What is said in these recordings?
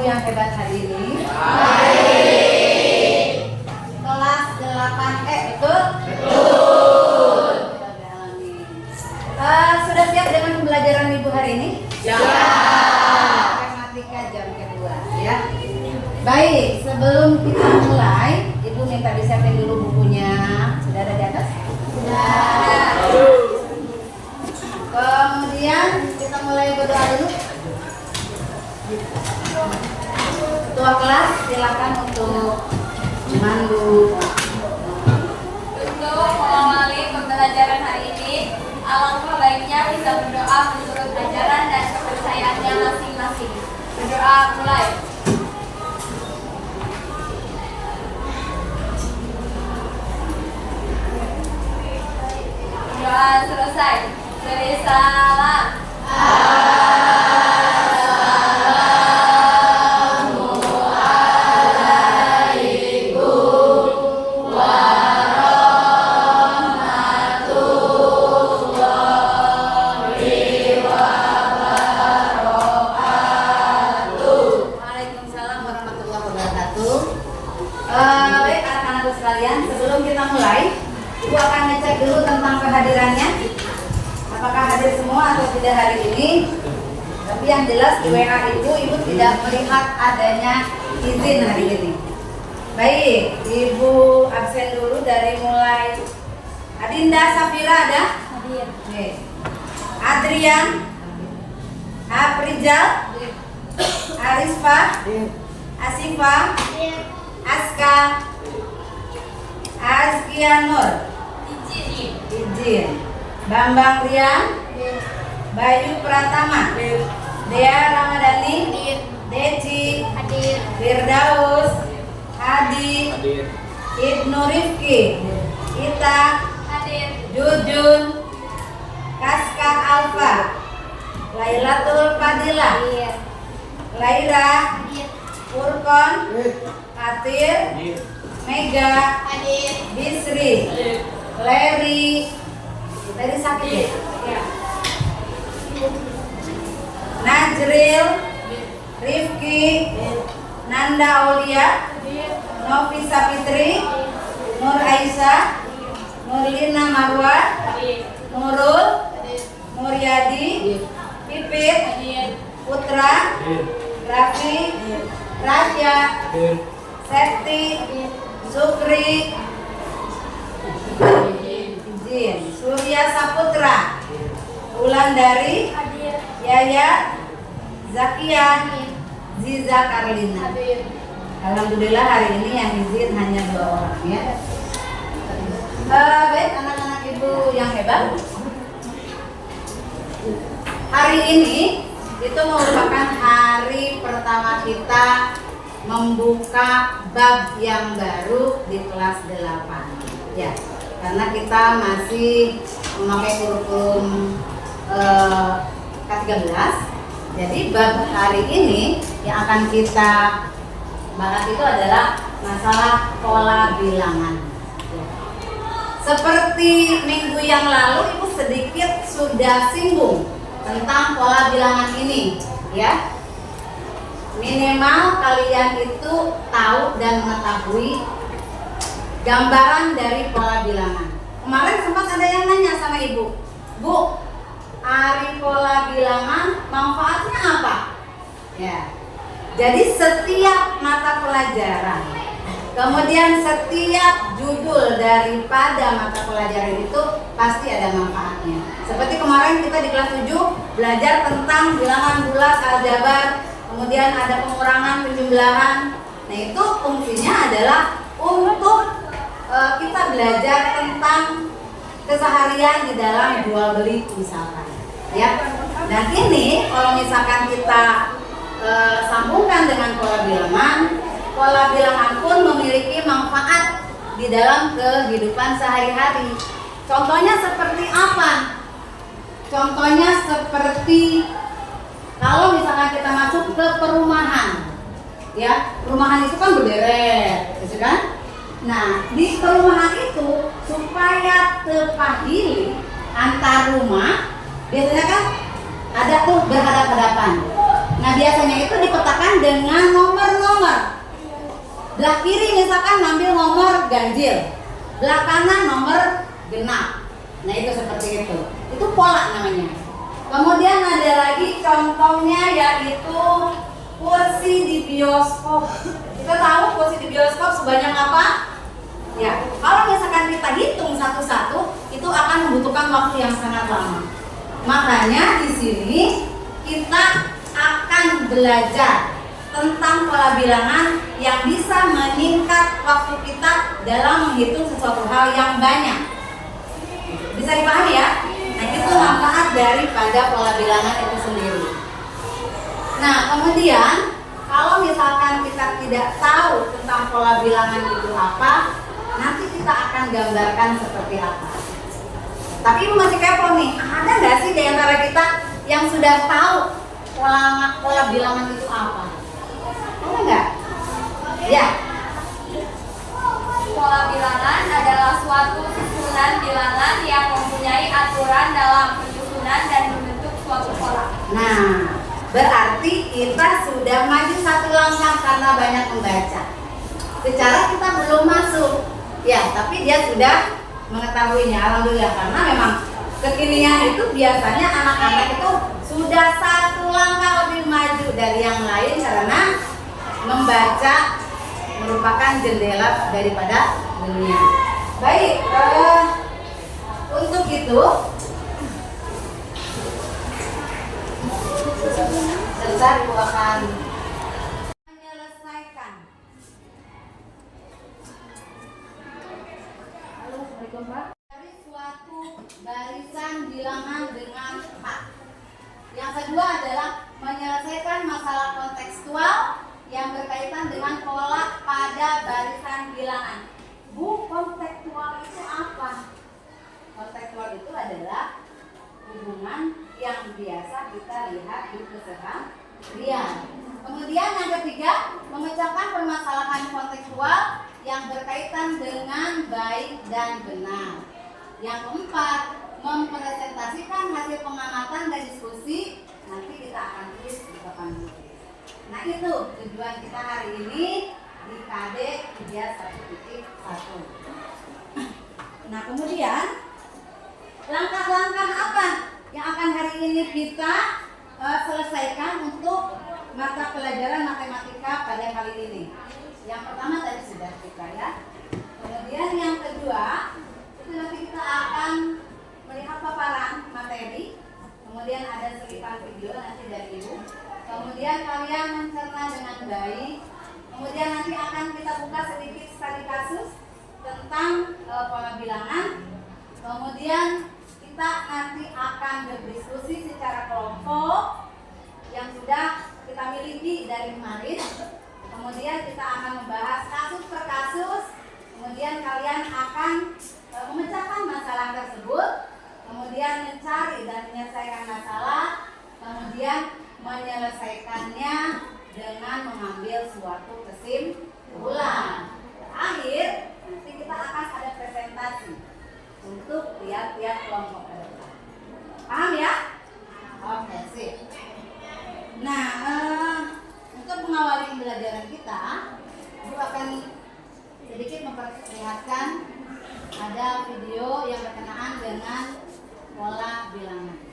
ibu yang hebat hari ini? Kelas 8E, betul? Betul. Sudah siap dengan pembelajaran ibu hari ini? Siap. Matematika jam kedua, ya. Baik, sebelum kita mulai, ibu minta disiapin dulu bukunya. Sudah ada di atas? Sudah. Kemudian kita mulai berdoa dulu. Ketua kelas silakan untuk memandu. Untuk mengawali pembelajaran hari ini, alangkah baiknya kita berdoa menurut ajaran dan kepercayaannya masing-masing. Berdoa mulai. Doa selesai. Beri salam. Waalaikumsalam warahmatullahi wabarakatuh. Baik anak-anakku sekalian, sebelum kita mulai, ibu akan ngecek dulu tentang kehadirannya. Apakah hadir semua atau tidak hari ini? Tapi yang jelas di WA ibu tidak melihat adanya izin hari ini. Baik, ibu absen dulu dari mulai Adinda Safira ada? Hadir. Oke. Adrian, Aprijal, Arisfa, Asifa, Aska, Azkianur, Izin, Bambang Rian, Bayu Pratama, Dea Ramadhani, Deci, Firdaus, Hadi, Ibnu Rifki, Ita, Jujun, Kaska Alfa, Lailatul Fadilah, Laira, Furkon, Fatir, Mega, Bisri, Leri, tadi sakit ya? Najril, Rifki, Nanda Aulia, Novisa Fitri, Nur Aisyah, Nurlina Marwa, Nurul, Muryadi, Pipit, Putra, Raffi, Rasya, Septi, Sukri, Izin, Surya Saputra, Wulandari, Yaya, Zakian, Ziza Karlina. Alhamdulillah hari ini yang izin hanya 2 orang ya. Baik anak-anak ibu yang hebat. Hari ini itu merupakan hari pertama kita membuka bab yang baru di kelas 8 ya, karena kita masih memakai kurikulum K13. Jadi bab hari ini yang akan kita bahas itu adalah masalah pola bilangan ya. Seperti minggu yang lalu ibu sedikit sudah singgung tentang pola bilangan ini ya. Minimal kalian itu tahu dan mengetahui gambaran dari pola bilangan. Kemarin sempat ada yang nanya sama ibu, Bu, ari pola bilangan manfaatnya apa? Ya. Jadi setiap mata pelajaran, kemudian setiap judul daripada mata pelajaran itu pasti ada manfaatnya. Seperti kemarin kita di kelas 7 belajar tentang bilangan bulat, aljabar, kemudian ada pengurangan, penjumlahan. Nah itu fungsinya adalah untuk kita belajar tentang keseharian di dalam jual beli misalkan ya. Dan ini kalau misalkan kita sambungkan dengan pola bilangan pun memiliki manfaat di dalam kehidupan sehari-hari. Contohnya seperti apa? Contohnya seperti kalau misalkan kita masuk ke perumahan ya, perumahan itu kan berderet gitu kan. Nah di perumahan itu supaya terpahili antar rumah biasanya kan ada tuh berhadapan-hadapan. Nah biasanya itu dipetakan dengan misalkan ngambil nomor ganjil, belakangan nomor genap. Nah itu seperti itu. Itu pola namanya. Kemudian ada lagi contohnya yaitu kursi di bioskop. Kita tahu kursi di bioskop sebanyak apa? Ya, kalau misalkan kita hitung satu-satu, itu akan membutuhkan waktu yang sangat lama. Makanya di sini kita akan belajar tentang pola bilangan yang bisa meningkat waktu kita dalam menghitung sesuatu hal yang banyak. Bisa dipahami ya? Nah itu manfaat daripada pola bilangan itu sendiri. Nah kemudian kalau misalkan kita tidak tahu tentang pola bilangan itu apa, nanti kita akan gambarkan seperti apa. Tapi ibu masih kepo nih, ada nggak sih di antara kita yang sudah tahu pola bilangan itu apa? Ada nggak? Ya. Pola bilangan adalah suatu susunan bilangan yang mempunyai aturan dalam penyusunan dan membentuk suatu pola. Nah, berarti kita sudah maju satu langkah karena banyak membaca. Secara kita belum masuk, ya, tapi dia sudah mengetahuinya. Alhamdulillah, karena memang kekinian itu biasanya anak-anak itu sudah satu langkah lebih maju dari yang lain karena membaca merupakan jendela daripada dunia. Baik, untuk itu sebentar ibu akan menyelesaikan. Halo, assalamualaikum Pak. Dari suatu barisan bilangan dengan 4. Yang kedua adalah menyelesaikan masalah kontekstual yang berkaitan dengan pola pada barisan bilangan. Bu, kontekstual itu apa? Kontekstual itu adalah hubungan yang biasa kita lihat di keseharian. Kemudian yang ketiga, memecahkan permasalahan kontekstual yang berkaitan dengan baik dan benar. Yang keempat, mempresentasikan hasil pengamatan dan diskusi. Nanti kita akan tulis di papan buku. Nah itu tujuan kita hari ini di KD 31.1. Nah kemudian langkah-langkah apa yang akan hari ini kita selesaikan untuk mata pelajaran matematika pada kali ini? Yang pertama tadi sudah kita ya. Kemudian yang kedua itu nanti kita akan melihat paparan materi. Kemudian ada selipan video nanti dari ibu. Kemudian kalian mencerna dengan baik. Kemudian nanti akan kita buka sedikit studi kasus tentang pola bilangan. Kemudian kita nanti akan berdiskusi secara kelompok yang sudah kita miliki dari kemarin. Kemudian kita akan membahas kasus per kasus. Kemudian kalian akan memecahkan masalah tersebut. Kemudian mencari dan menyelesaikan masalah. Kemudian menyelesaikannya dengan mengambil suatu kesimpulan. Terakhir, nanti kita akan ada presentasi untuk tiap-tiap kelompok ke depan. Paham ya? Oke, sip. Nah, untuk mengawali pembelajaran kita, Ibu akan sedikit memperlihatkan ada video yang berkenaan dengan pola bilangan.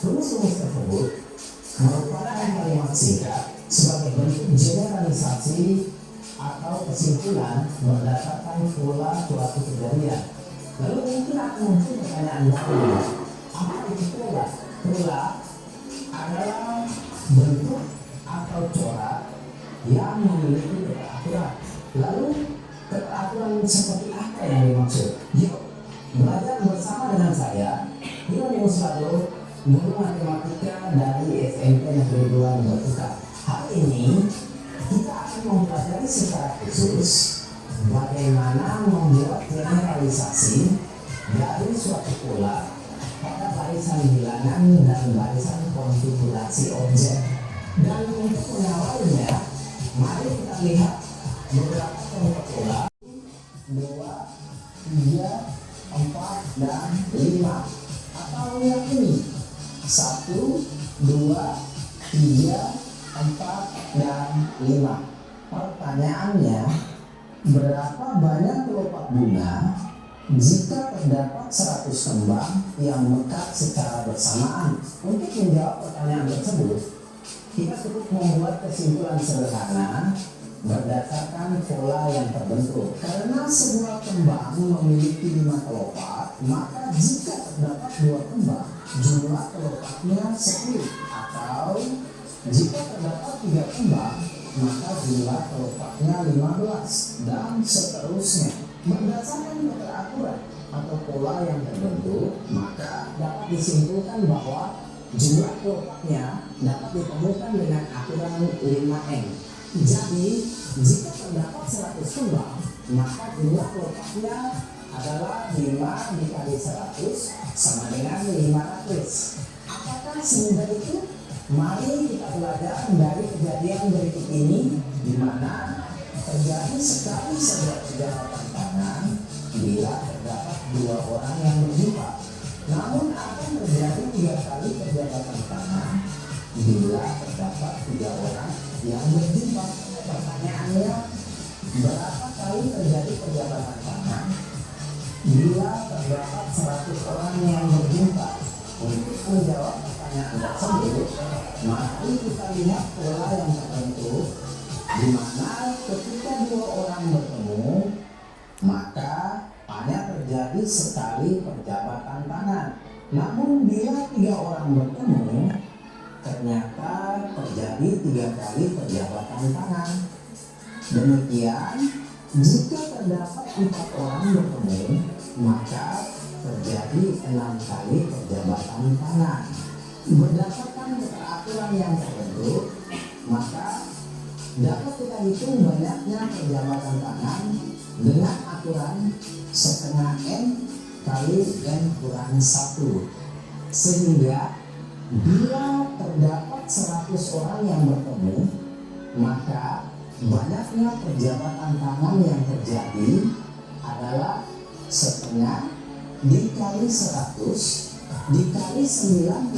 Rumus-rumus tersebut merupakan kalimat singkat sebagai bentuk generalisasi atau kesimpulan berdasarkan pola suatu kejadian. Lalu mungkin akan muncul pertanyaan baru, apa itu pola? Pola adalah bentuk atau corak yang memiliki keteraturan. Lalu keteraturan seperti apa yang dimaksud? Yuk belajar bersama dengan saya. Ini Musrado, guru matematika dari SMP Negeri 2 Bertukar. Hari ini kita akan mempelajari secara khusus bagaimana membuat generalisasi dari suatu pola pada barisan bilangan dan barisan konfigurasi objek. Dan untuk mengawalnya, mari kita lihat beberapa contoh pola. 2, 3, berapa banyak kelopak bunga jika terdapat 100 kembang yang mekar secara bersamaan? Untuk menjawab pertanyaan tersebut, kita cukup membuat kesimpulan sederhana berdasarkan pola yang terbentuk. Karena sebuah kembang memiliki 5 kelopak, maka jika terdapat 2 kembang, jumlah kelopaknya 10. Atau jika terdapat 3 kembang, maka jumlah kelopaknya 15, dan seterusnya. Berdasarkan keteraturan atau pola yang terbentuk, maka dapat disimpulkan bahwa jumlah kelopaknya dapat ditemukan dengan aturan 5N. Jadi, jika terdapat 100 kembang, maka jumlah kelopaknya adalah 5 dikali 100 sama dengan 500. Apakah semudah itu? Mari kita belajar dari kejadian berikut ini, di mana terjadi sekali saja perjabatan tangan bila terdapat 2 orang yang berjumpa. Namun akan terjadi 3 kali perjabatan tangan bila terdapat 3 orang yang berjumpa. Pertanyaannya, berapa kali terjadi perjabatan tangan bila terdapat 100 orang yang berjumpa? Untuk menjawab pertanyaan tersebut, mari kita lihat pola yang terbentuk, di mana ketika 2 orang bertemu, maka hanya terjadi sekali perjabatan tangan. Namun bila 3 orang bertemu, ternyata terjadi 3 kali perjabatan tangan. Demikian, jika terdapat 4 orang bertemu, maka terjadi 6 kali perjabatan tangan. Berdasarkan peraturan yang terbentuk, maka dapat kita hitung banyaknya perjabatan tangan dengan aturan setengah N kali N kurang 1. Sehingga bila terdapat 100 orang yang bertemu, maka banyaknya perjabatan tangan yang terjadi adalah setengah dikali 100 dikali 99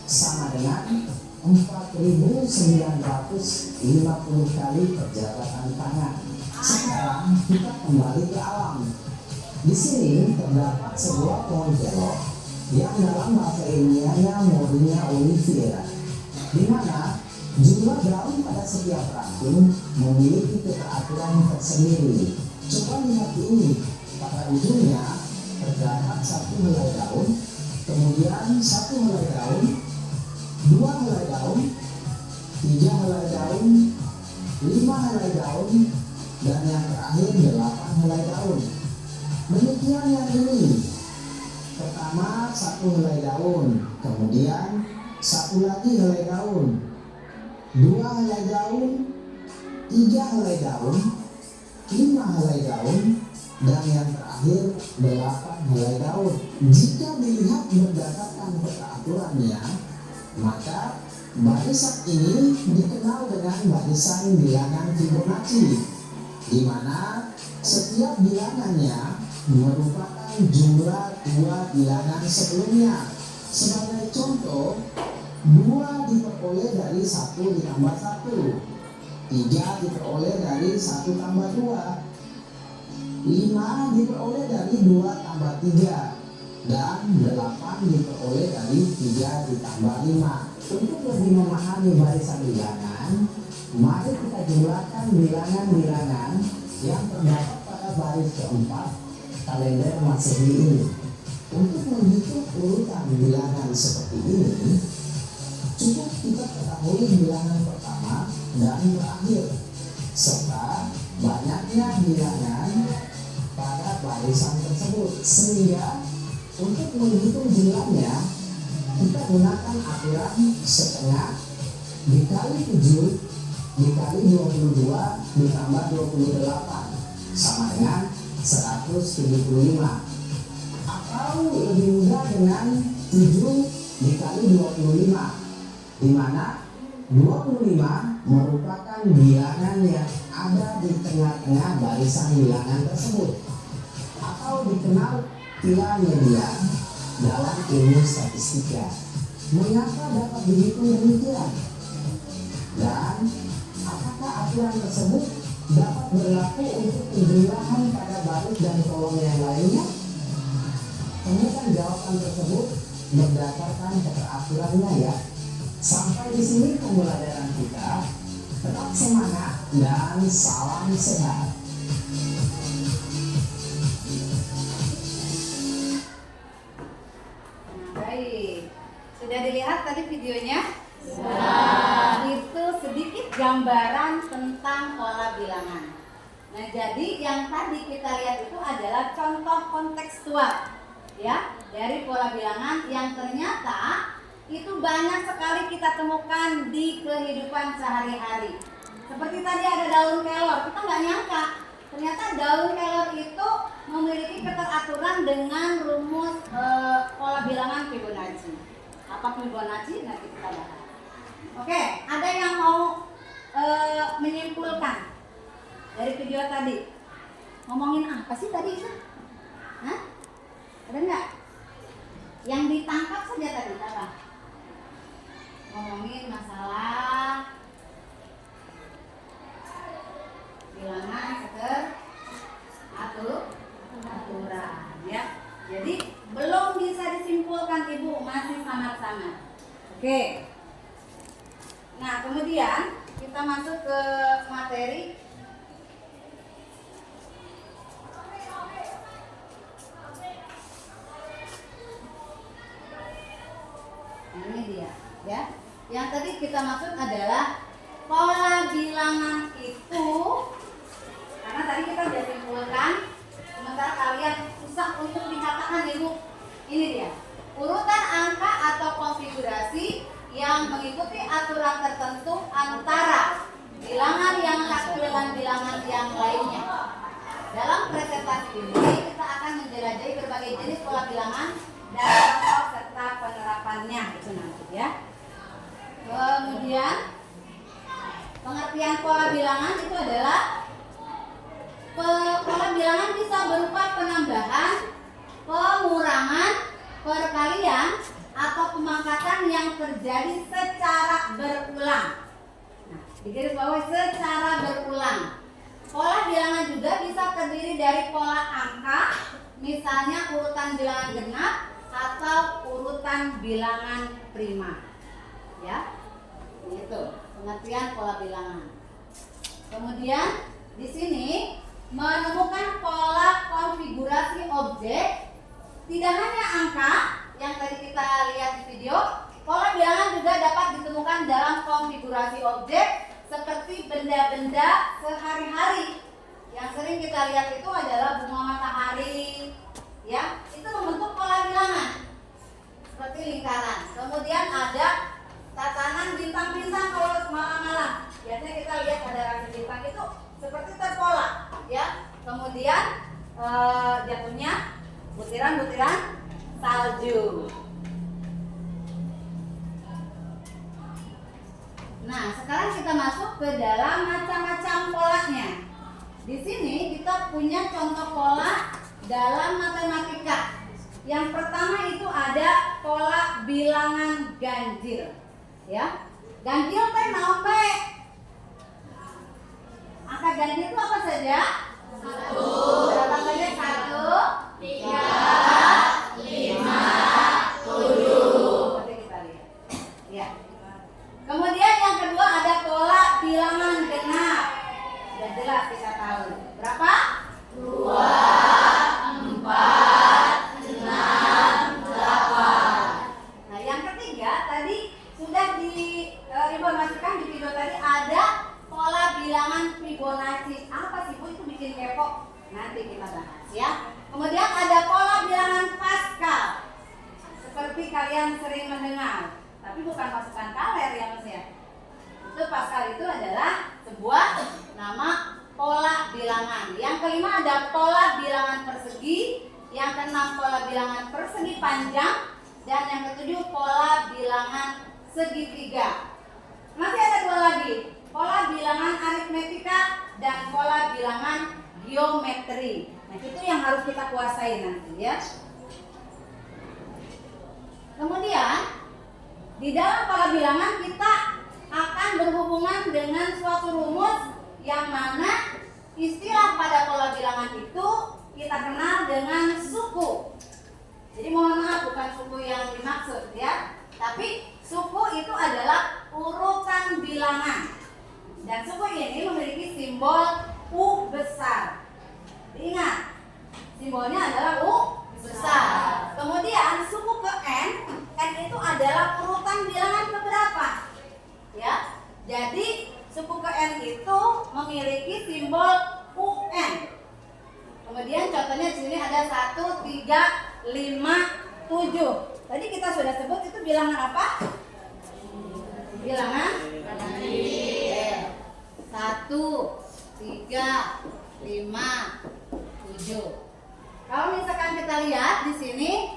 sama dengan 4.950 kali perjabatan tangan. Sekarang kita kembali ke alam. Di sini terdapat sebuah pohon kelok yang dalam bahasa ilmiahnya Morina olivera, di mana jumlah daun pada setiap ranting memiliki keteraturan tersendiri. Coba lihat ini, pada ujungnya terdapat 1 helai daun, kemudian 1 helai daun, 2 helai daun, 3 helai daun, 5 helai daun, dan yang terakhir 8 helai daun. Demikian yang ini. Pertama 1 helai daun, kemudian 1 lagi helai daun, 2 helai daun, 3 helai daun, 5 helai daun, dan yang terakhir 8 helai daun. Jika dilihat berdasarkan peraturannya, maka barisan ini dikenal dengan barisan bilangan Fibonacci, di mana setiap bilangannya merupakan jumlah 2 bilangan sebelumnya. Sebagai contoh, 2 diperoleh dari 1 ditambah 1, 3 diperoleh dari 1 tambah 2, 5 diperoleh dari 2 tambah 3, dan 8 diperoleh dari 3 ditambah 5. Untuk lebih memahami barisan bilangan, mari kita jumlahkan bilangan-bilangan yang terdapat pada baris keempat kalender Masehi ini. Untuk menghitung urutan bilangan seperti ini, cukup kita ketahui bilangan pertama dan terakhir, serta banyaknya bilangan pada barisan tersebut. Sehingga untuk menghitung jumlahnya, kita gunakan aturan setengah dikali 7 dikali 22 ditambah 28 sama dengan 175. Atau lebih mudah dengan 7 dikali 25, di mana 25 merupakan bilangan yang ada di tengah-tengah barisan bilangan tersebut, atau dikenal nilai median dalam ilmu statistika. Mengapa dapat dihitung demikian? Dan apakah aturan tersebut dapat berlaku untuk penjumlahan pada baris dan kolom yang lainnya? Temukan jawaban tersebut berdasarkan keteraturannya ya. Sampai di sini pembelajaran kita. Tetap semangat dan salam sehat. Baik, sudah dilihat tadi videonya? Sudah. Itu sedikit gambaran tentang pola bilangan. Nah, jadi yang tadi kita lihat itu adalah contoh kontekstual ya dari pola bilangan yang ternyata itu banyak sekali kita temukan di kehidupan sehari-hari. Seperti tadi ada daun kelor, kita nggak nyangka ternyata daun kelor itu memiliki keteraturan dengan rumus pola bilangan Fibonacci. Apa Fibonacci? Nanti kita bahas. Oke, ada yang mau menyimpulkan dari video tadi? Ngomongin apa sih tadi itu? Hah? Ada nggak? Yang ditangkap saja tadi apa? Ngomongin masalah bilangan aturan ya. Jadi belum bisa disimpulkan Ibu, masih samar-samar. Oke. Nah, kemudian kita masuk ke materi. Ini dia, ya. Yang tadi kita maksud adalah pola bilangan itu, karena tadi kita sudah simpulkan, sementara kalian susah untuk dikatakan Ibu. Ini dia, urutan angka atau konfigurasi yang mengikuti aturan tertentu antara bilangan yang satu dengan bilangan yang lainnya. Dalam presentasi ini kita akan menjelajahi berbagai jenis pola bilangan dan contoh serta penerapannya itu nanti ya. Kemudian pengertian pola bilangan itu adalah pola bilangan bisa berupa penambahan, pengurangan, perkalian atau pemangkatan yang terjadi secara berulang. Nah, digaris bawah secara berulang. Pola bilangan juga bisa terdiri dari pola angka, misalnya urutan bilangan genap atau urutan bilangan prima. Ya, itu pengertian pola bilangan. Kemudian di sini menemukan pola konfigurasi objek, tidak hanya angka yang tadi kita lihat di video, pola bilangan juga dapat ditemukan dalam konfigurasi objek seperti benda-benda sehari-hari. Yang sering kita lihat itu adalah bunga matahari, ya, itu membentuk pola bilangan seperti lingkaran. Kemudian ada tatanan bintang-bintang kalau malam-malam. Biasanya kita lihat ada rasi bintang itu seperti terpola, ya. Kemudian jatuhnya butiran-butiran salju. Nah, sekarang kita masuk ke dalam macam-macam polanya. Di sini kita punya contoh pola dalam matematika. Yang pertama itu ada pola bilangan ganjil. Ya, ganjil teh naon teh? Angka ganjil itu apa saja? 1. Berapa saja? 1, 3, 5, 7. Oke, kita lihat. Ya. Kemudian yang kedua ada pola bilangan genap. Sudah jelas kita tahu. Berapa? 2, 4, 6, 8. Nah, yang ketiga tadi sudah diinformasikan di video tadi ada pola bilangan Fibonacci. Apa sih Bu, itu bikin kepo? Nanti kita bahas ya. Kemudian ada pola bilangan Pascal. Seperti kalian sering mendengar, tapi bukan pasukan kaler ya Mas ya. Itu Pascal itu adalah sebuah nama pola bilangan. Yang kelima ada pola bilangan persegi. Yang keenam pola bilangan persegi panjang. Dan yang ketujuh pola bilangan segitiga. Masih ada dua lagi, pola bilangan aritmetika dan pola bilangan geometri. Nah, itu yang harus kita kuasai nanti ya. Kemudian di dalam pola bilangan kita akan berhubungan dengan suatu rumus yang mana kita kenal dengan suku. Jadi mohon maaf, bukan suku yang dimaksud ya, tapi suku itu adalah urutan bilangan. Dan suku ini memiliki simbol U besar. Ingat, simbolnya adalah U besar. Kemudian suku ke N, N itu adalah urutan bilangan keberapa? Ya. Jadi suku ke N itu memiliki simbol UN. Kemudian contohnya di sini ada 1, 3, 5, 7. Tadi kita sudah sebut itu bilangan apa? Bilangan 1, 3, 5, 7. Kalau misalkan kita lihat di sini,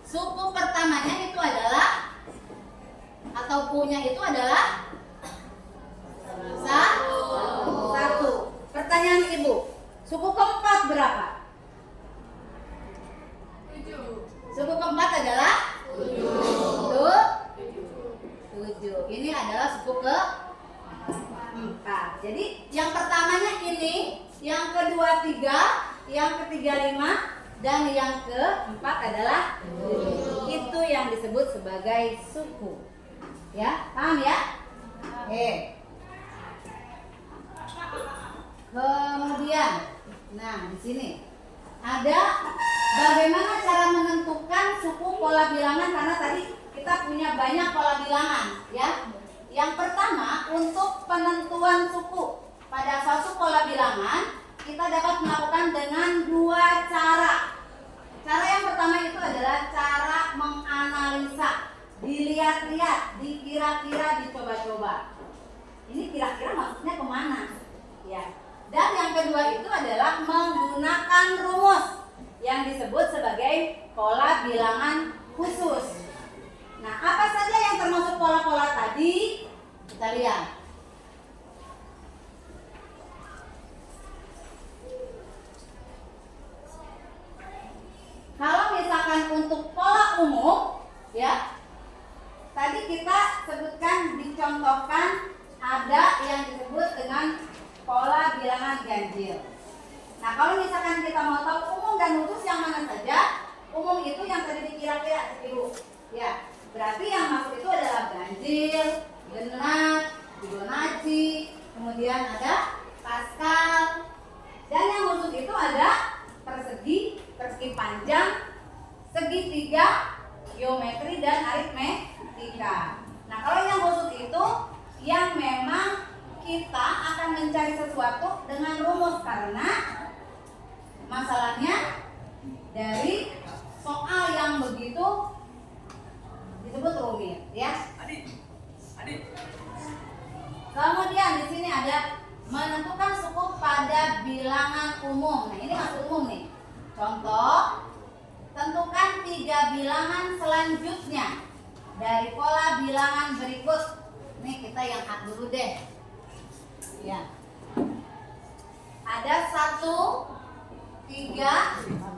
suku pertamanya itu adalah atau punya itu adalah 1. Pertanyaan Ibu, suku keempat berapa? 7. Suku keempat adalah 7. Ini adalah suku keempat. Jadi yang pertamanya ini, yang kedua 3, yang ketiga 5, dan yang keempat adalah 7. Itu yang disebut sebagai suku. Ya, paham ya? Oke. Kemudian, nah di sini ada bagaimana cara menentukan suku pola bilangan, karena tadi kita punya banyak pola bilangan, ya. Yang pertama, untuk penentuan suku pada suatu pola bilangan kita dapat melakukan dengan dua cara. Cara yang pertama itu adalah cara menganalisa, dilihat-lihat, dikira-kira, dicoba-coba. Ini kira-kira maksudnya kemana? Ya. Dan yang kedua itu adalah menggunakan rumus yang disebut sebagai pola bilangan khusus. Nah, apa saja yang termasuk pola-pola tadi? Kita lihat. Kalau misalkan untuk pola umum, ya, tadi kita sebutkan, dicontohkan ada yang disebut dengan pola bilangan ganjil. Nah, kalau misalkan kita mau tahu umum dan khusus yang mana saja, umum itu yang tadi dikira-kira Ibu. Ya, berarti yang masuk itu adalah ganjil, genap, Fibonacci, kemudian ada Pascal, dan yang khusus itu ada persegi, persegi panjang, segitiga, geometri, dan aritmetika. Nah, kalau yang khusus itu yang memang kita akan mencari sesuatu dengan rumus, karena masalahnya dari soal yang begitu disebut rumit, ya. Kemudian di sini ada menentukan suku pada bilangan umum. Nah, ini masuk umum nih. Contoh, tentukan 3 bilangan selanjutnya dari pola bilangan berikut. Nih kita yang A dulu deh. Ya. Ada 1, 3, 5,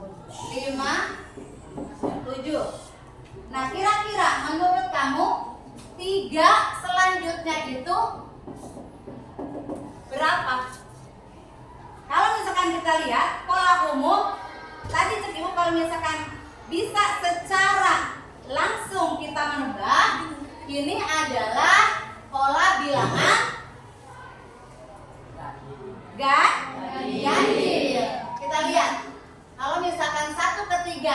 7. Nah, kira-kira menurut kamu 3 selanjutnya itu berapa? Kalau misalkan kita lihat pola umum tadi Cek Ibu, kalau misalkan bisa secara langsung kita menebak, ini adalah pola bilangan ganjil. Kita lihat, kalau misalkan 1 ke 3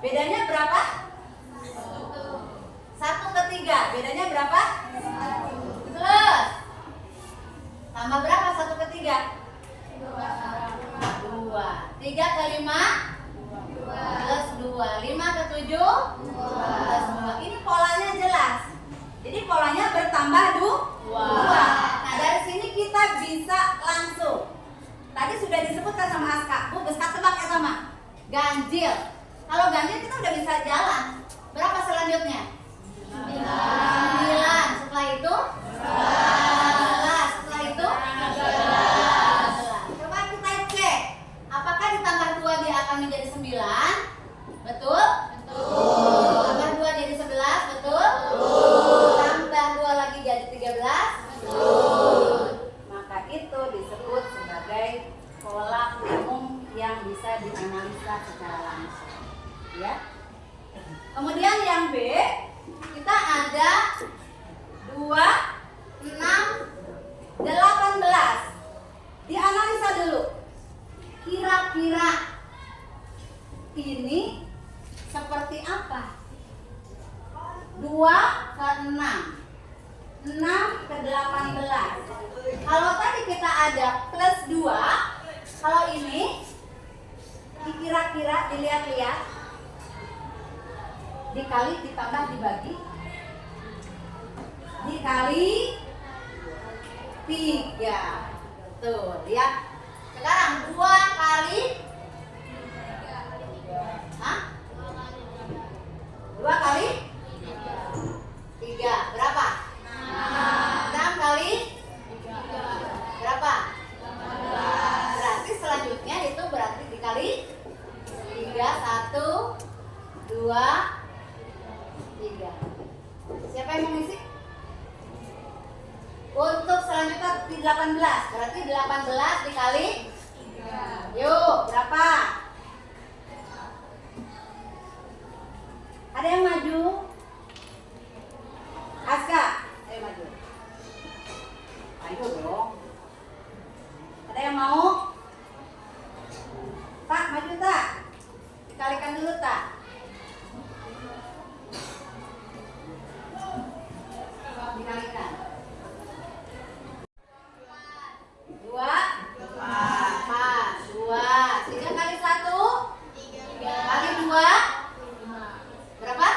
bedanya berapa? 1 ke 3 bedanya berapa? Plus. Tambah berapa 1 ke 3? 2. 3 ke 5? Plus 2. 5 ke 7? Plus 2. Ini polanya jelas. Jadi polanya bertambah 2. Nah, dari sini kita bisa langsung. Tadi sudah disebutkan sama Aska. Bu, besar tebak ya sama ganjil. Kalau ganjil kita udah bisa jalan. Berapa selanjutnya? 9. Setelah itu 11. Setelah itu 11. Coba kita cek, apakah ditambah 2 dia akan menjadi 9? Betul? Betul. Tambah 2 jadi 11, betul? Betul. Tambah 2 lagi jadi 13? Betul. Maka itu disebut sebagai pola umum yang bisa dianalisa secara langsung. Ya. Kemudian yang B, kita ada 2, 6, 18. Dianalisa dulu. Kira-kira ini seperti apa? 2 ke 6, 6 ke 18. Kalau tadi kita ada plus 2, kalau ini dikira-kira, dilihat-lihat, dikali, ditambah, dibagi, dikali 3. Tuh, lihat. Sekarang 2 kali 2 kali 3 berapa? 6 kali berapa? Berarti selanjutnya itu berarti dikali 3, 1, 2, 3. Siapa yang mengisi? Untuk selanjutnya 18, berarti 18 dikali 3. Yuk, berapa? Ada yang maju? Aska, ayo maju. Ayo dong. Ada yang mau? Tak, maju tak? Dikalikan dulu tak? Dikalikan. 2, 4, 2, 3 kali 1, 3 kali 2, berapa?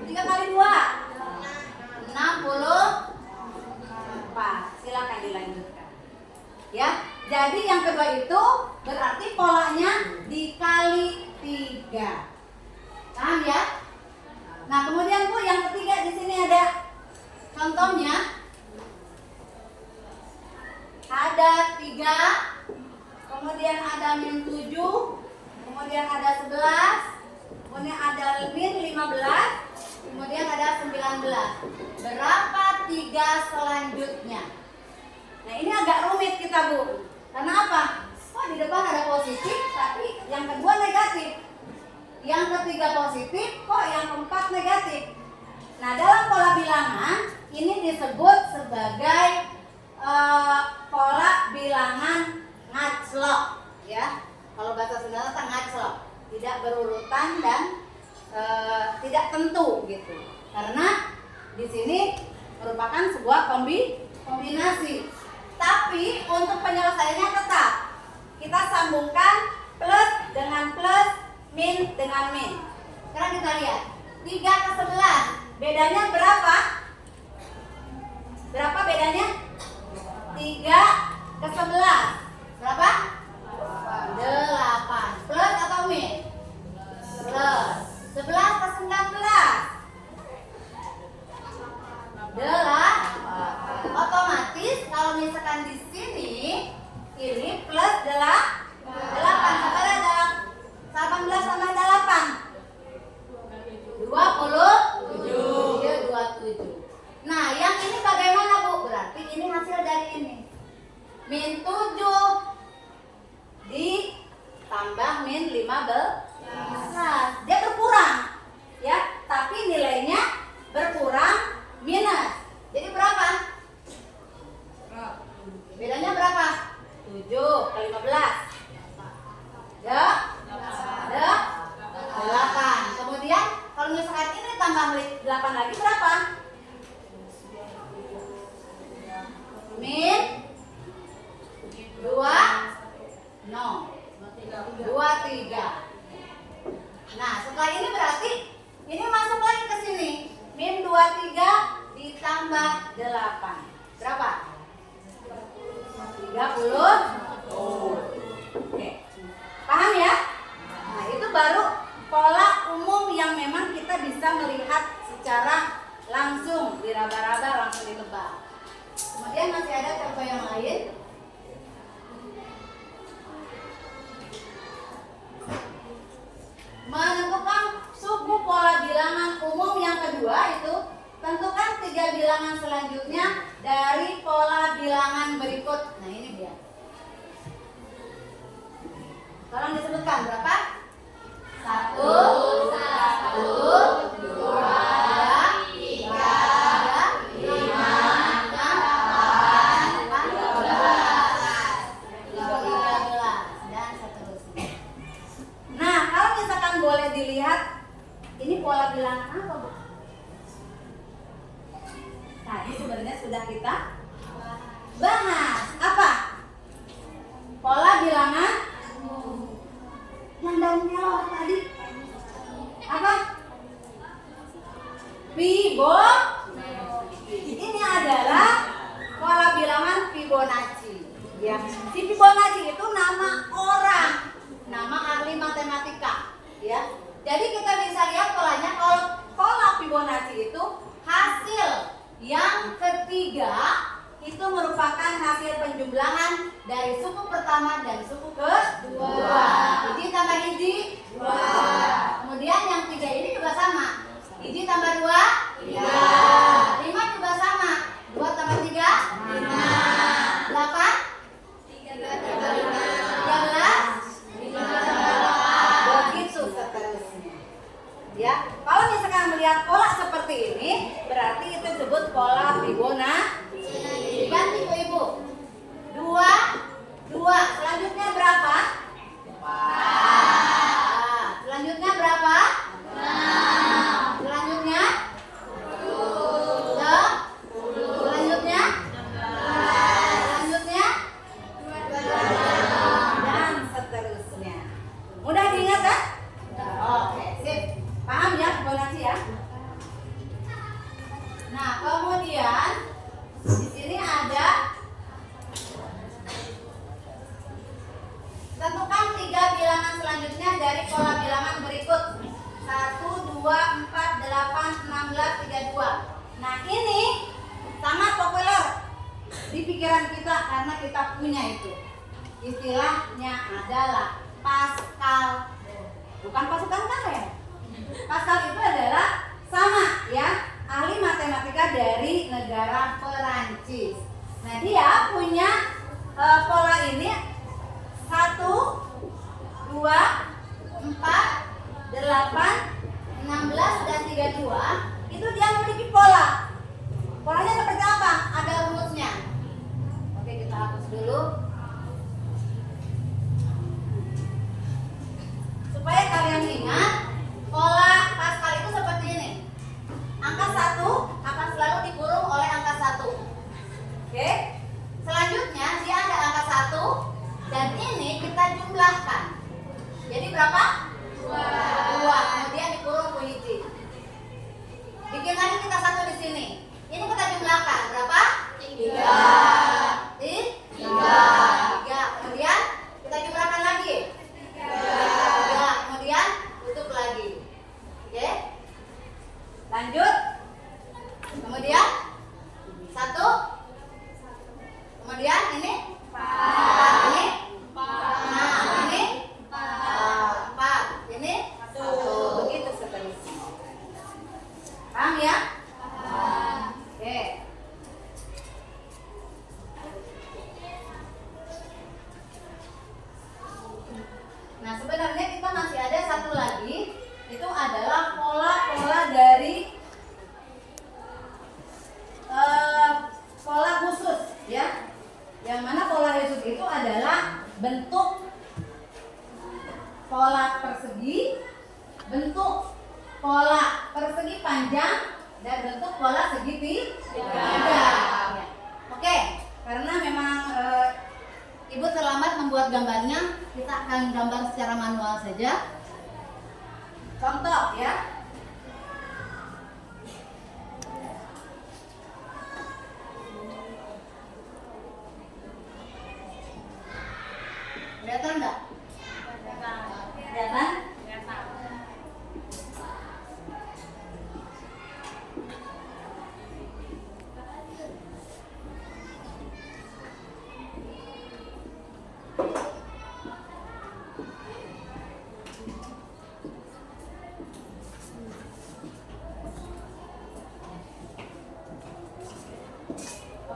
3 kali 2, 64. Silakan dilanjutkan. Ya, jadi yang kedua itu berarti polanya dikali 3. Paham ya? Nah, kemudian Bu, yang ketiga di sini ada contohnya. Ada 3, kemudian ada min 7, kemudian ada 11, kemudian ada min 15, kemudian ada 19. Berapa 3 selanjutnya? Nah, ini agak rumit kita, Bu. Karena apa? Oh, di depan ada positif, tapi yang kedua negatif. Yang ketiga positif, kok yang keempat negatif. Nah, dalam pola bilangan ini disebut sebagai pola bilangan ngaclok, ya. Kalau bahasa Sunda itu ngaclok, tidak berurutan dan tidak tentu gitu. Karena di sini merupakan sebuah kombinasi. Tapi untuk penyelesaiannya tetap kita sambungkan plus dengan plus, min dengan min. Sekarang kita lihat 3 ke 11, bedanya berapa? Berapa bedanya? 3 ke 11 berapa? 8. Plus atau min? Plus. 11 ke 19 8. Otomatis kalau misalkan di sini ini plus 8. Sampai ada 18 tambah 8 27. Iya, 27. Nah, yang ini bagaimana, Bu? Berarti ini hasil dari ini. Min 7 ditambah min 15. Dia berkurang. Ya, tapi nilainya berkurang minus. Jadi berapa? Bedanya berapa? 7 ke 15. Ya? 8. Kemudian kalau misalkan ini tambah 8 lagi berapa? Min 23. Nah, setelah ini berarti ini masuk lagi ke sini. Min 23 ditambah 8. Berapa? 30. Oke. Paham ya? Nah, itu baru pola umum yang memang kita bisa melihat secara langsung, diraba-raba, langsung ditebak. Kemudian masih ada contoh yang lain. Menentukan suku pola bilangan umum yang kedua itu tentukan 3 bilangan selanjutnya dari pola bilangan berikut. Nah, ini dia. Sebutkan berapa? 1, 1, 2, 3, 5, 6, 13, dan seterusnya. Nah, kalau misalkan boleh dilihat, ini pola bilangan apa, Bu? Tadi sebenarnya sudah kita bahas. Apa? Pola bilangan yang daun melon tadi. Apa? Ini adalah pola bilangan Fibonacci. Ya. Si Fibonacci itu nama orang, nama ahli matematika. Ya. Jadi kita bisa lihat polanya. Kalau pola Fibonacci itu hasil yang ketiga itu merupakan hasil penjumlahan dari suku pertama dan suku kedua. Hiji tambah hiji, 2. Kemudian yang 3 ini juga sama. Hiji tambah 2, 3. 5 juga sama. 2 tambah 3, 5. 8, 13, 15. Begitu seterusnya. Ya, kalau misalkan melihat pola seperti ini, berarti itu disebut pola Fibonacci. Diganti Ibu. 2, 2. Selanjutnya berapa? 4. Selanjutnya berapa? 6. Selanjutnya 10. Selanjutnya 16. Selanjutnya 20. Dan seterusnya. Mudah diingat kan? Oke, sip. Paham ya Fibonacci ya? Nah, kemudian di sini ada tentukan 3 bilangan selanjutnya dari pola bilangan berikut. 1, 2, 4, 8, 16, 32. Nah, ini sangat populer di pikiran kita karena kita punya itu. Istilahnya adalah Pascal. Bukan pasukan karet. Pascal itu adalah sama ya, ahli matematika dari negara Perancis. Nah, dia punya pola ini 1, 2, 4, 8, 16, dan 32. Itu dia memiliki pola. Polanya seperti apa? Ada rumusnya. Oke, kita hapus dulu. Supaya kalian ingat, pola Pascal itu seperti ini. Angka 1 akan selalu dikurung oleh angka 1. Oke. Selanjutnya dia ada angka 1 dan ini kita jumlahkan. Jadi berapa? 2. Kemudian dikurung ku hiji. Bikin lagi kita 1 di sini. Ini kita jumlahkan berapa? 3. 3. Kemudian kita jumlahkan lagi. 3. Kemudian tutup lagi. Oke. Lanjut. Kemudian 1. Kemudian ini 4. Ini 6. Ini 4. Ini 1. Begitu seterusnya. Paham ya? Oke. Nah, sebenarnya kita masih ada satu lagi. Itu adalah pola-pola dari pola khusus ya. Yang mana pola khusus itu adalah bentuk pola persegi, bentuk pola persegi panjang, dan bentuk pola segitiga. Ya. Oke, karena memang Ibu terlambat membuat gambarnya, kita akan gambar secara manual saja. Contoh ya. Kelihatan enggak? Kelihatan?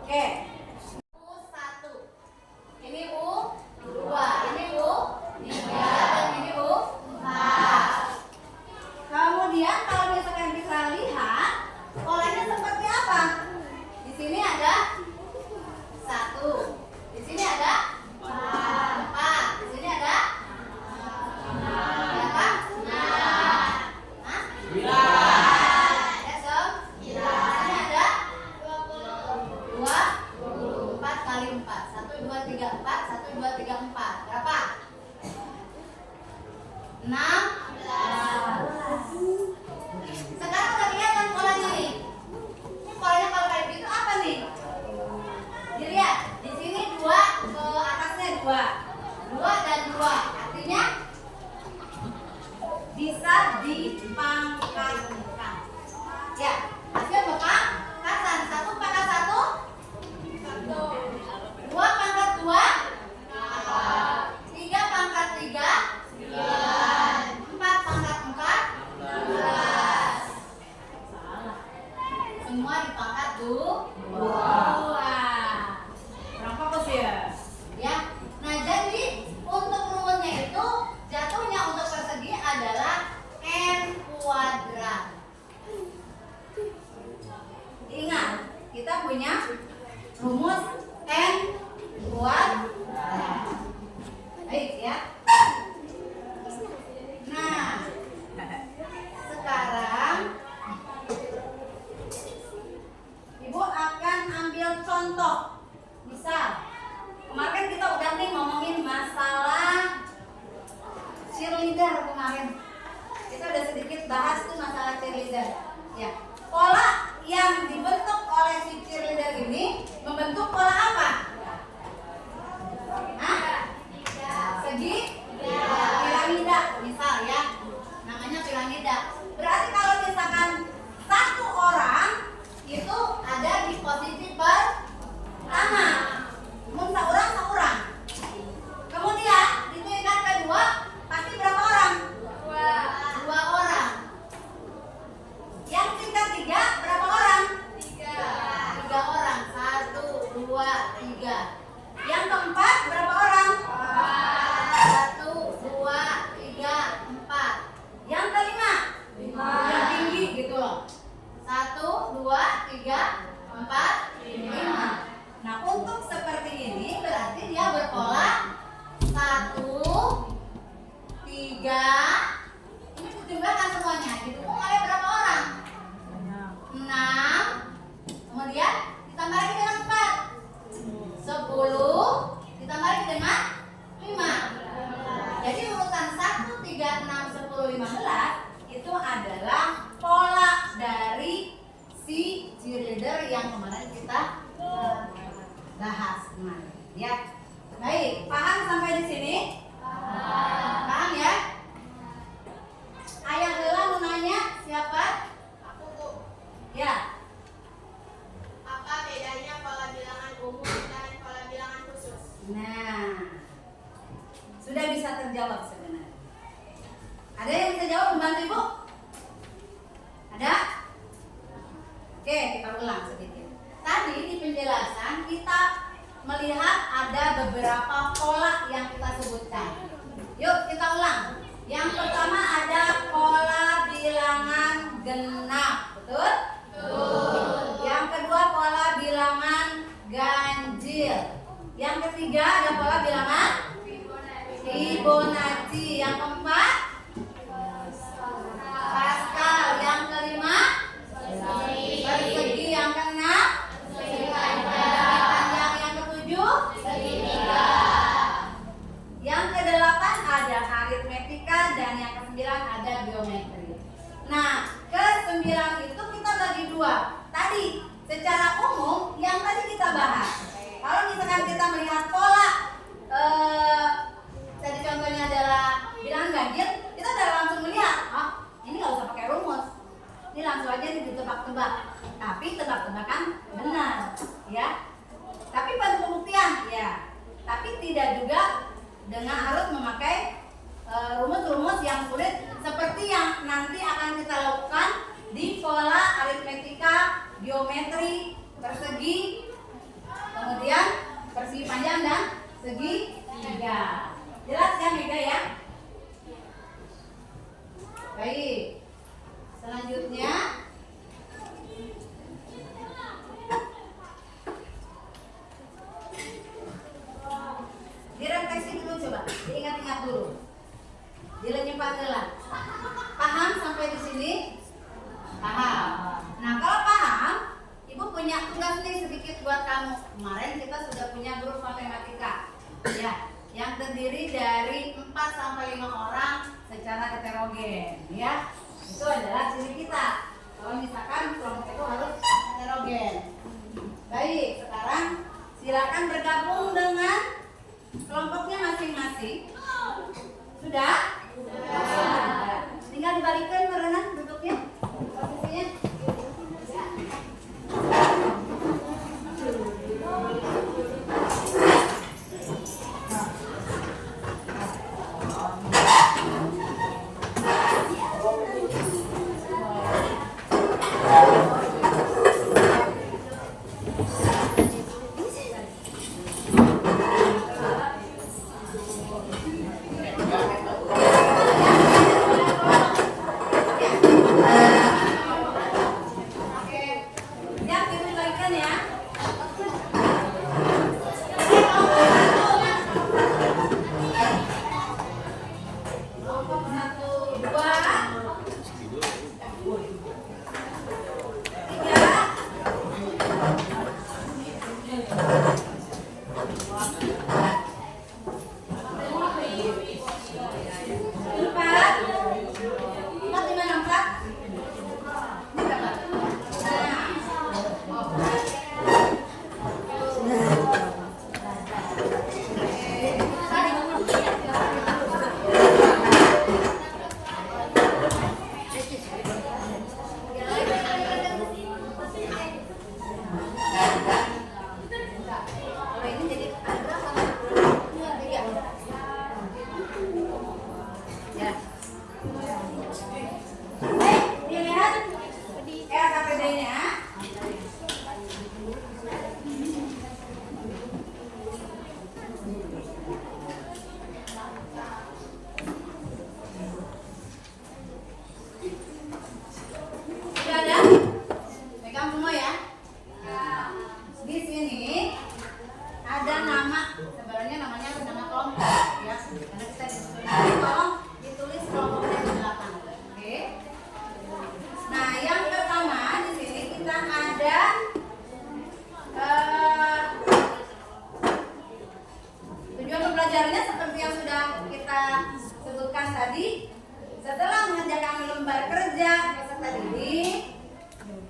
Oke. U1. Ini U2, ini U3, dan ini 4. Berapa? 16. Sekarang udah kelihatan polanya nih. Ini polanya kalau kayak gitu apa nih? Dilihat, di sini 2 ke atasnya 2. 2 dan 2. Artinya bisa dipangkatkan. Ya, hasil pangkatan 1 pangkat 1 2 pangkat 2 3 pangkat 3 4 pangkat 4 12. Semua dipangkat 2. Kurang fokus ya. Ya. Nah, jadi untuk rumusnya itu jatuhnya untuk persegi adalah n kuadrat. Ingat, kita punya rumus n kuadrat. Baik ya. Nah, sekarang Ibu akan ambil contoh. Misal, kemarin kan kita udah nih ngomongin masalah cheerleader kemarin. Kita udah sedikit bahas tuh masalah cheerleader. Ya, pola yang dibentuk oleh si cheerleader ini membentuk pola apa? Hah? Segi piramida, misal ya. Namanya piramida. Berarti kalau misalkan satu orang itu ada di posisi pertama, seorang. Kemudian di tingkat kedua pasti berapa orang? 2 orang. Yang tingkat 3 berapa orang? 3 orang. 1, 2, 3. Yang keempat berapa orang? 1, 2, 3, 4. Yang kelima? 5. Yang tinggi gitu loh. 1, 2, 3, 4, 5. Nah, untuk seperti ini berarti dia berpola 1, 3. Ini dijumlahkan semuanya. Didukung oleh berapa orang? 6. Kemudian ditambah lagi dengan 4. 10. Ditambah lagi dengan 5. Jadi urutan 1, 3, 6, 10, 15 itu adalah pola dari si cheerleader yang kemarin kita bahas kemarin. Ya, baik. Paham sampai di sini? Paham ya? Ayah Lela mau nanya siapa? Aku Bu. Ya. Apa bedanya pola bilangan umum dan pola bilangan khusus? Nah, sudah bisa terjawab sebenarnya. Ada yang bisa jawab membantu Ibu? Ada? Oke, kita ulang sedikit. Tadi di penjelasan kita melihat ada beberapa pola yang kita sebutkan. Yuk kita ulang. Yang pertama ada pola bilangan genap, betul? Betul. Yang kedua pola bilangan ganjil. Yang ketiga ada pola bilangan Fibonacci. Yang keempat Pascal. Yang kelima persegi. Yang keenam segi panjang. Yang ketujuh segitiga. Yang kedelapan ada aritmetika dan yang kesembilan ada geometri. Nah, ke-9 itu kita bagi 2. Tadi secara umum yang tadi kita bahas. Kalau misalkan kita melihat pola tadi contohnya adalah bilangan ganjil, kita udah langsung melihat, ini nggak usah pakai rumus. Ini langsung aja ditebak-tebak. Tapi tebak-tebakan benar, ya. Tapi pada pembuktian, ya. Tapi tidak juga dengan harus memakai rumus-rumus yang sulit seperti yang nanti akan kita lakukan di pola aritmetika, geometri, persegi, kemudian persegi panjang dan segitiga. Jelas ya Mega ya? Baik. Selanjutnya direfleksi dulu, coba diingat-ingat dulu, dilenyapkan. Paham sampai di sini? Paham. Nah, kalau paham, Ibu punya tugas nih sedikit buat kamu. Kemarin kita sudah punya grup matematika, ya. yang terdiri dari 4 sampai 5 orang secara heterogen, ya. Itu adalah ciri kita. Kalau misalkan kelompok itu harus heterogen. Baik, sekarang silakan bergabung dengan kelompoknya masing-masing. Sudah? Sudah. Tinggal dibalikkan karena duduknya, posisinya.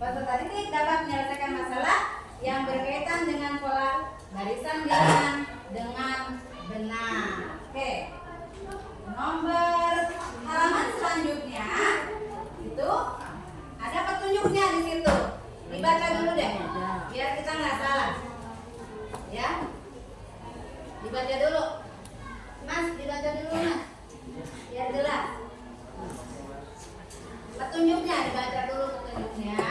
Peserta didik dapat menyelesaikan masalah yang berkaitan dengan pola barisan bilangan dengan benar. Oke. Nomor halaman selanjutnya itu ada petunjuknya di situ. Dibaca dulu deh, biar kita nggak salah. Ya. Dibaca dulu. Mas, dibaca dulu Mas. Biar jelas. Petunjuknya dibaca dulu petunjuknya.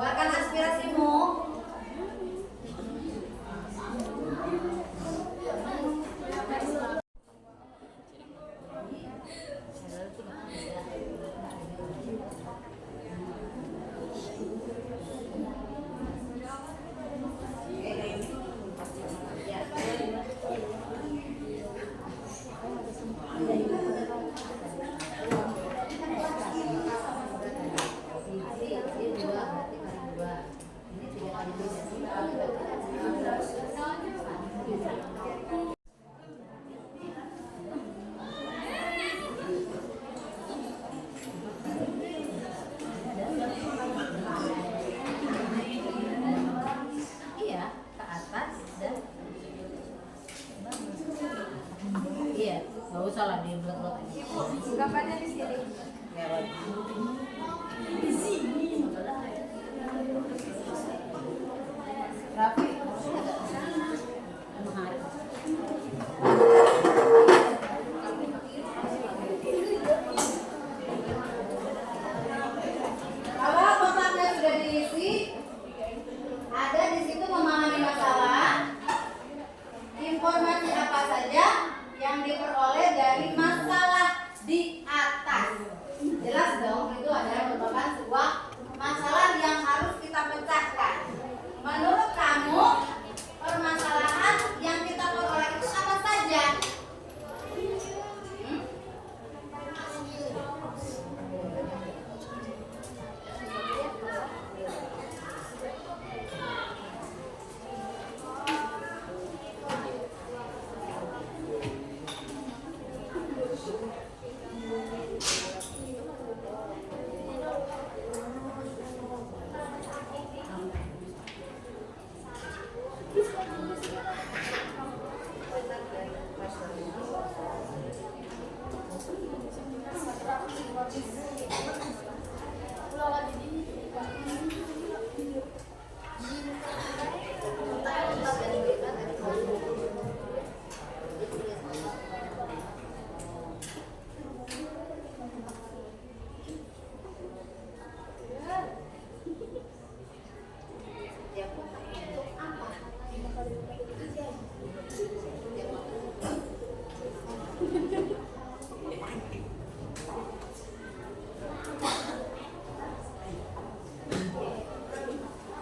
Keluarkan aspirasimu. Iya, ke atas dan iya, nggak usah lah di blok-blok aja. Gambarnya di sini. Rapi. Kalau kotaknya sudah diisi, ada di situ memahami masalah, informasi apa saja yang diperoleh dari masalah di atas. Jelas dong, itu adalah merupakan sebuah masalah yang harus kita pecahkan. Menurut kamu, permasalahan yang kita peroleh itu apa saja? Hmm?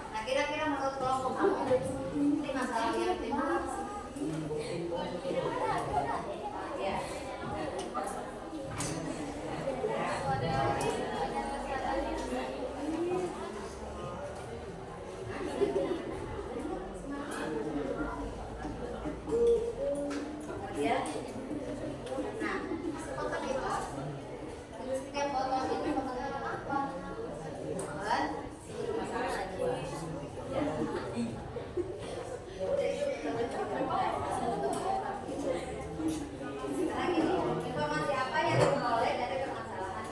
Nah, kira-kira menurut kelompok kamu, ini masalah yang timbul? Ya. Kemudian, nah, kotak itu, setiap kotak ini kotaknya apa? Kan? Masalah lagi. Sekarang ini, informasi apa yang diperoleh dari permasalahan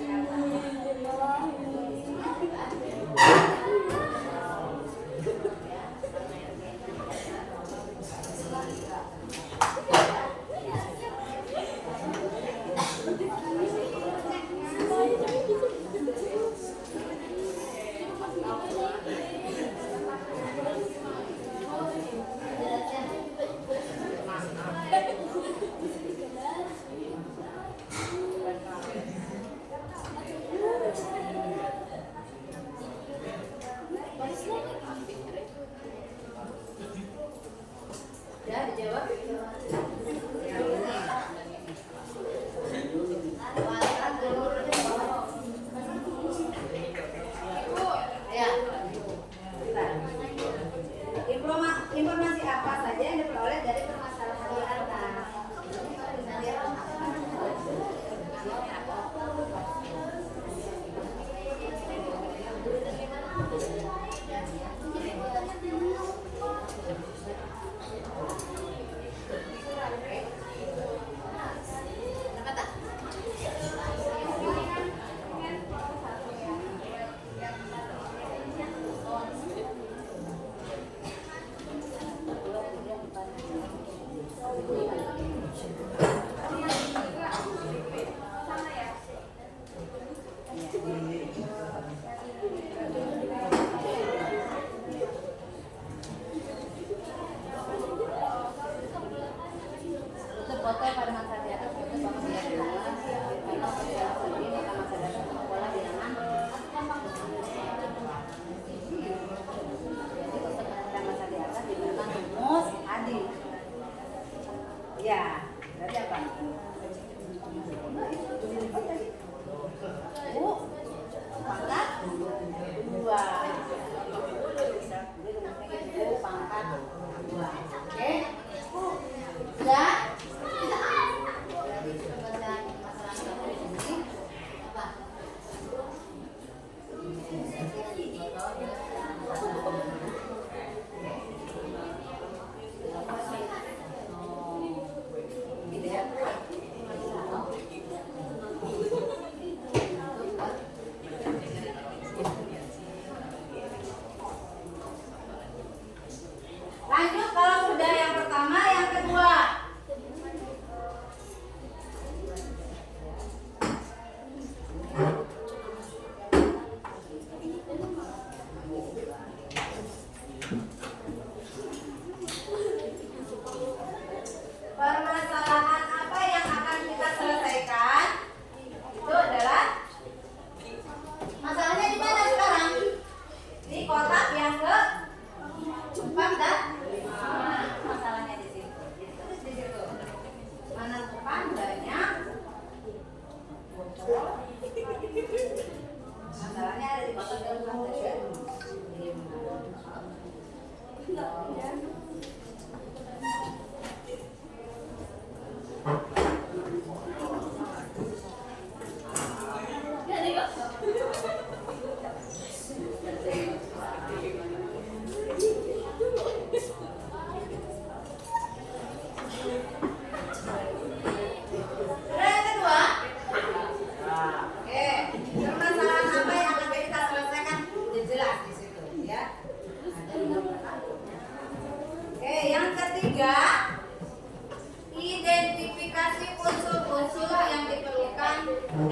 Ya, dijawab. Ya.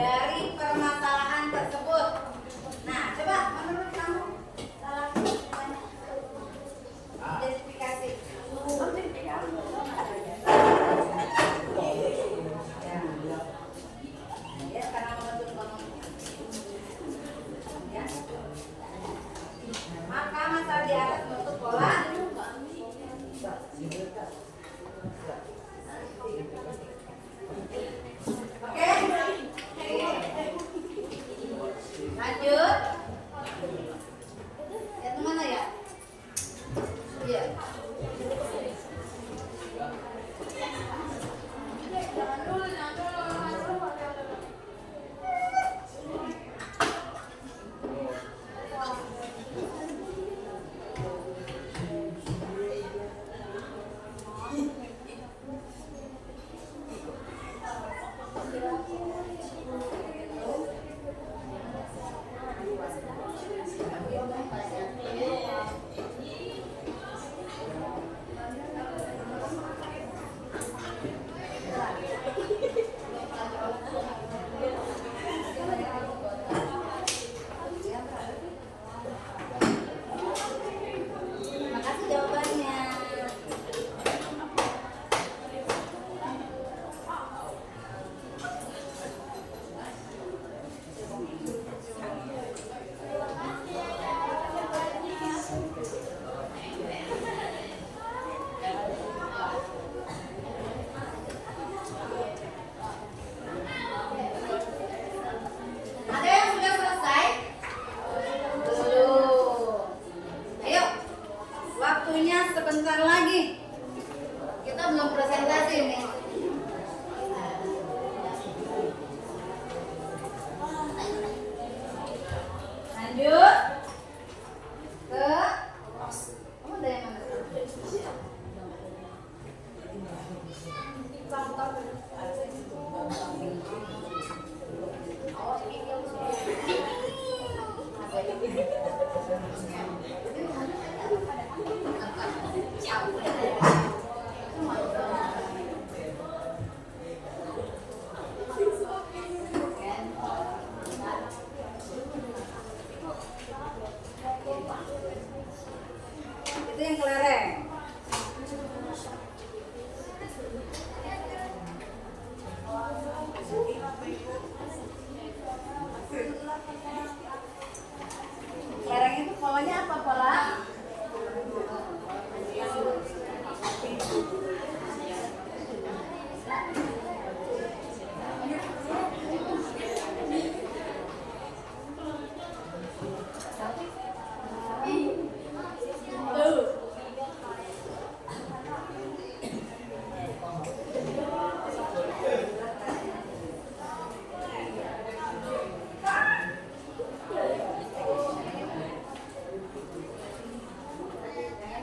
dari permasalahan tersebut. Nah, coba menurut kamu salah satunya identifikasi. Ya, karena membentuk bangun. Ya. Maka masalah di atas bentuk pola. Oke. Lanjut. Yang mana ya? Iya. Jangan dulu, jangan dulu. Makasih jawabannya. Ada yang sudah selesai? Belum. Ayo, waktunya sebentar lagi. Kita belum presentasi nih. Lanjut ke kamu dari mana? Itu yang kelereng. Kelereng itu polanya apa pola?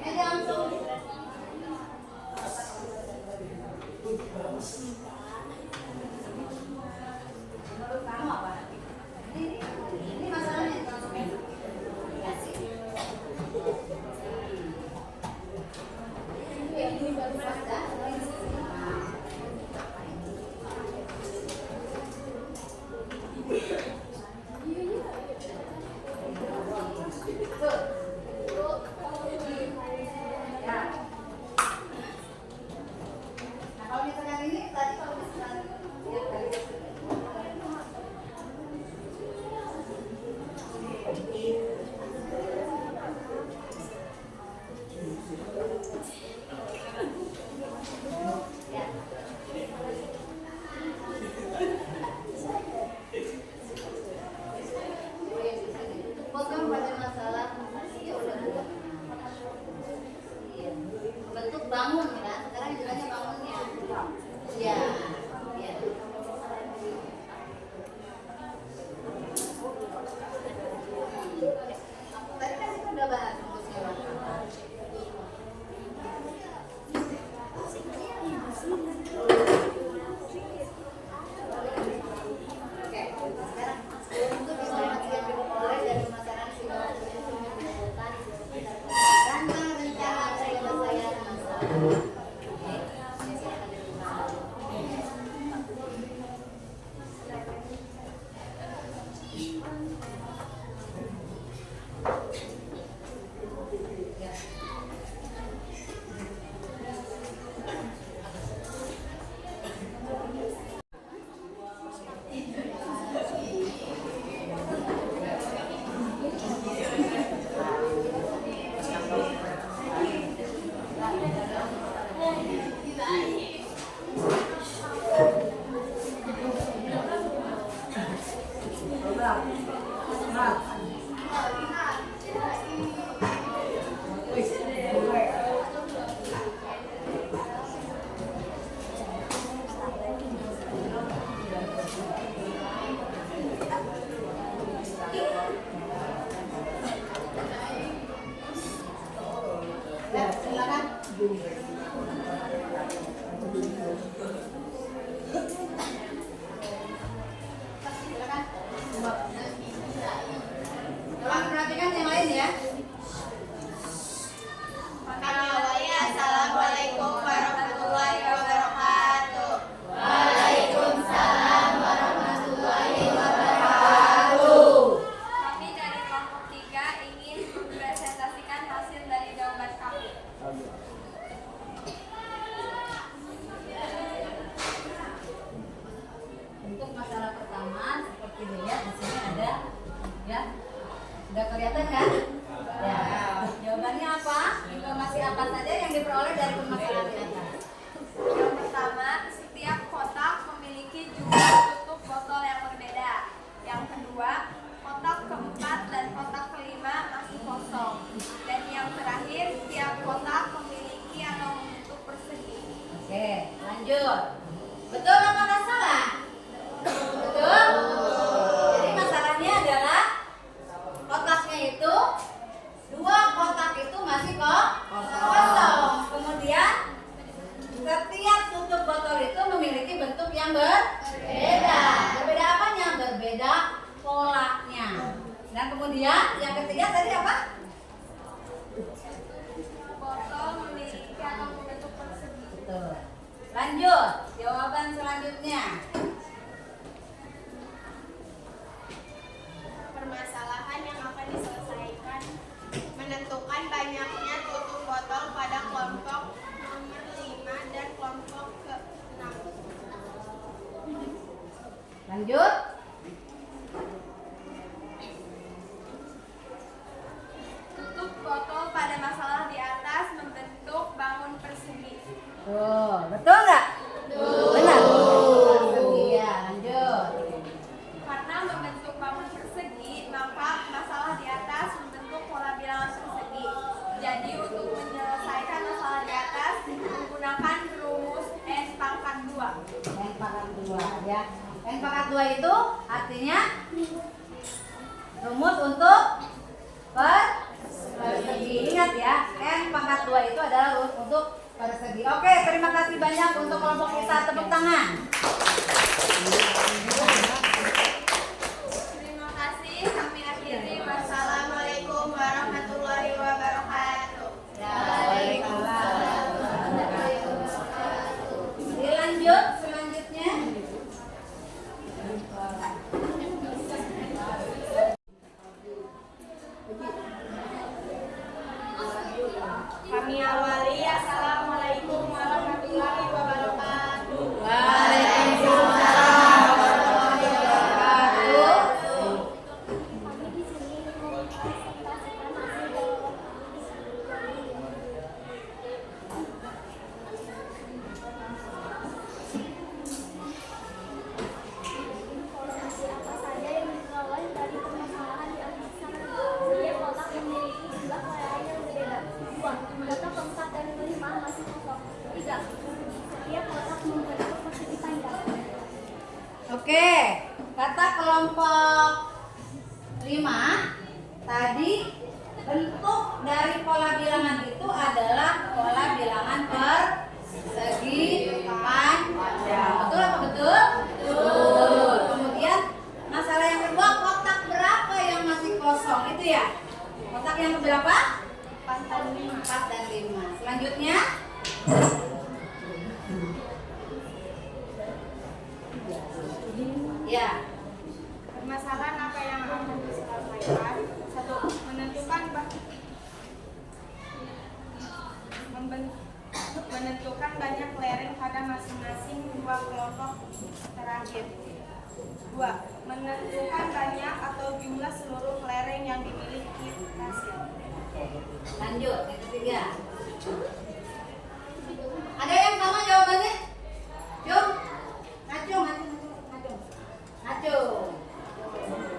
Ini langsung. Menurut kamu apa? Ini masalahnya langsung identifikasi. Ini baru ada. Nah, kalau misalkan ini tadi kalau misalkan ya tadi Program pada masalah ya udah buat. Iya. Bentuk bangun kan? Sekarang judulnya bangunnya. Iya. Iya. Tadi kan kita udah bahas Oke, sekarang untuk informasikan dimulai dari masalah rancang rencana penyelesaian masalah. silakan. Silakan. Tolong perhatikan yang lain ya. Kami awali assalamualaikum warahmatullahi wabarakatuh. Waalaikumsalam warahmatullahi wabarakatuh. Kami dari kelompok 3 ingin mempresentasikan hasil dari jawaban kami. Untuk masalah pertama seperti dilihat di sini ada ya. Udah kelihatan kan? Ya. Jawabannya apa? Informasi apa saja yang diperoleh dari permasalahan di atas? Yang pertama, setiap kotak memiliki jumlah tutup botol yang berbeda. Yang kedua, kotak keempat dan kotak kelima masih kosong. Dan yang terakhir, setiap kotak memiliki atau membentuk persegi. Oke, lanjut. Betul apa nggak salah? Betul. Jadi masalahnya adalah kotaknya itu dua kotak itu masih kosong. Kemudian setiap tutup botol itu memiliki bentuk yang berbeda. Berbeda apanya? Berbeda polanya. Dan kemudian yang ketiga tadi apa? Botol memiliki atau membentuk persegi. Betul. Lanjut, jawaban selanjutnya. Permasalahan yang akan diselesaikan menentukan banyaknya tutup botol pada kelompok nomor 5 dan kelompok ke-6. Lanjut. Tutup botol pada masalah di atas membentuk bangun persegi. Tuh, betul nggak? Benar. Iya, lanjut. Karena membentuk bangun persegi, maka masalah di atas membentuk pola bilangan persegi. Jadi untuk menyelesaikan masalah di atas menggunakan rumus N pangkat 2. N pangkat 2 ya. N pangkat 2 itu artinya rumus untuk persegi. Ingat ya, N pangkat 2 itu adalah rumus untuk persegi. Oke, terima kasih banyak untuk kelompok kita. Tepuk tangan. Terima kasih. Kami akhiri. Wassalamualaikum warahmatullahi wabarakatuh. Dilanjut selanjutnya. Kami awali assalamualaikum warahmatullahi wabarakatuh. Waalaikumsalam warahmatullahi wabarakatuh. Kami di sini mempresentasikan hasil jawaban informasi apa saja yang diperoleh dari permasalahan di atas. Setiap kotak memiliki jumlah layar yang berbeda. 2. Kotak keempat dan kelima masih kosong. 3. Setiap kotak membentuk persegi panjang. Oke, kata kelompok 5 tadi bentuk dari pola bilangan itu adalah pola bilangan persegi panjang. Betul apa betul? Betul. Kemudian masalah yang kedua, kotak berapa yang masih kosong itu ya? Kotak yang berapa? 4 dan 5. Selanjutnya ya. Permasalahan apa yang akan diselesaikan? 1. Menentukan banyak lereng pada masing-masing dua kelompok terakhir. 2. Menentukan banyak atau jumlah seluruh lereng yang dimiliki hasil. Lanjut, yang ketiga. Ada yang sama jawabannya? Yuk, ngacung.